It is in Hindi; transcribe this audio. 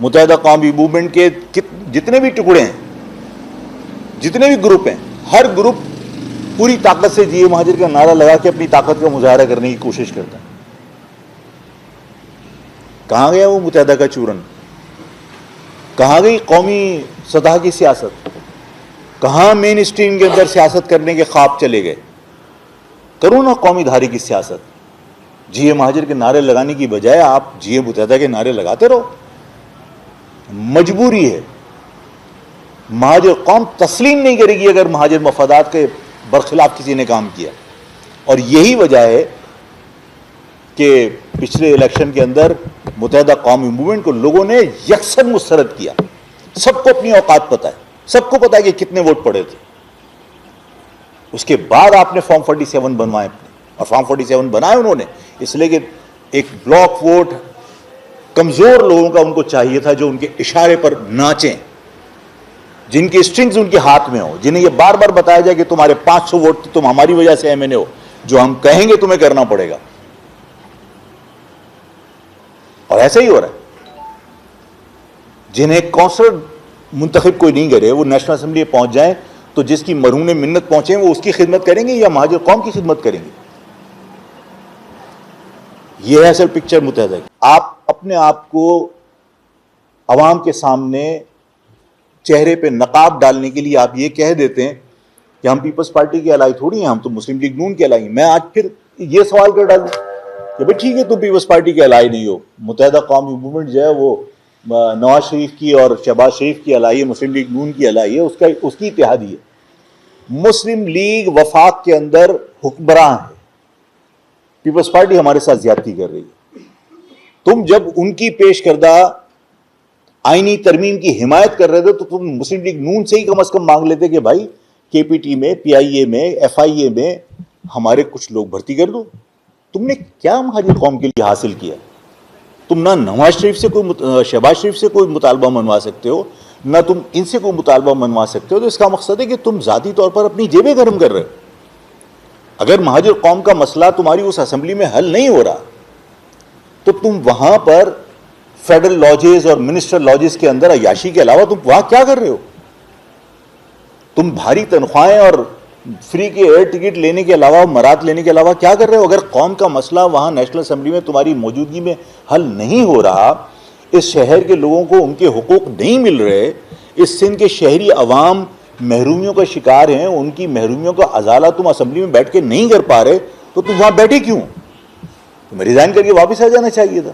मुत्तहिदा कौमी मूवमेंट के जितने भी टुकड़े हैं, जितने भी ग्रुप हैं, हर ग्रुप पूरी ताकत से जिए महाजर का नारा लगा के अपनी ताकत का मुजाहरा करने की कोशिश करता है। कहां गया वो मुत्तहिदा का चूरन? कहां गई कौमी सतह की सियासत? कहां मेन स्ट्रीम के अंदर सियासत करने के ख्वाब चले गए? करो ना कौमी धारे की सियासत। जिए महाजर के नारे लगाने की बजाय आप जिए मुत्तहिदा के नारे लगाते रहो। मजबूरी है, महाजर कौम तस्लीम नहीं करेगी अगर महाजर मफादात के बरखिलाफ किसी ने काम किया। और यही वजह है कि पिछले इलेक्शन के अंदर मुत्तहिदा कौमी मूवमेंट को लोगों ने यकसन मुस्तरद किया। सबको अपनी औकात पता है, सबको पता है कि कितने वोट पड़े थे। उसके बाद आपने फॉर्म 47 बनवाए अपने, और फॉर्म 47 बनाए उन्होंने इसलिए कि एक ब्लॉक वोट कमजोर लोगों का उनको चाहिए था, जो उनके इशारे पर नाचें, जिनकी स्ट्रिंग्स उनके हाथ में हो, जिन्हें यह बार बार बताया जाए कि तुम्हारे 500 वोट तुम हमारी वजह से एमएनए हो, जो हम कहेंगे तुम्हें करना पड़ेगा। और ऐसा ही हो रहा है। जिन्हें कौंसलर मुंतखब कोई नहीं करे, वो नेशनल असेंबली पहुंच जाए तो जिसकी मरहून मिन्नत पहुंचे वो उसकी खिदमत करेंगे या महाजर कौम की खिदमत करेंगे? यह है असल पिक्चर मुत्तहिदा की। आप अपने आप को अवाम के सामने चेहरे पे नकाब डालने के लिए आप ये कह देते हैं कि हम पीपल्स पार्टी के अलाई थोड़ी हैं, हम तो मुस्लिम लीग नून के अलाई हैं। मैं आज फिर ये सवाल कर डालूं कि भाई ठीक है, तुम पीपल्स पार्टी के अलाई नहीं हो, मुत्तहिदा कौमी मूवमेंट जो है वो नवाज शरीफ की और शहबाज शरीफ की अलाई है, मुस्लिम लीग नून की अलाई है, उसकी इत्तेहादी है। मुस्लिम लीग वफाक के अंदर हुक्मरान है, पीपल्स पार्टी हमारे साथ ज्यादती कर रही है। तुम जब उनकी पेश करदा आईनी तरमीम की हिमायत कर रहे थे तो तुम मुस्लिम लीग नून से ही कम अज कम मांग लेते कि भाई केपीटी में, पीआईए में, एफआईए में हमारे कुछ लोग भर्ती कर दो। तुमने क्या महाजर कौम के लिए हासिल किया? तुम ना नवाज शरीफ से कोई, शहबाज शरीफ से कोई मुतालबा मनवा सकते हो, ना तुम इनसे कोई मुतालबा मनवा सकते हो। तो इसका मकसद है कि तुम जाती तौर पर अपनी जेबें गर्म कर रहे हो। अगर महाजर कौम का मसला तुम्हारी उस असेंबली में हल नहीं हो रहा तो तुम वहां पर फेडरल लॉजेस और मिनिस्टर लॉजेस के अंदर अयाशी के अलावा तुम वहां क्या कर रहे हो? तुम भारी तनख्वाहें और फ्री के एयर टिकट लेने के अलावा, मरात लेने के अलावा क्या कर रहे हो? अगर कौम का मसला वहां नेशनल असेंबली में तुम्हारी मौजूदगी में हल नहीं हो रहा, इस शहर के लोगों को उनके हुकूक नहीं मिल रहे, इस सिंध के शहरी अवाम महरूमियों का शिकार हैं, उनकी महरूमियों का अजाला तुम असेंबली में बैठ के नहीं कर पा रहे, तो तुम वहां बैठे क्यों? तुम्हें रिजाइन करके वापस आ जाना चाहिए था।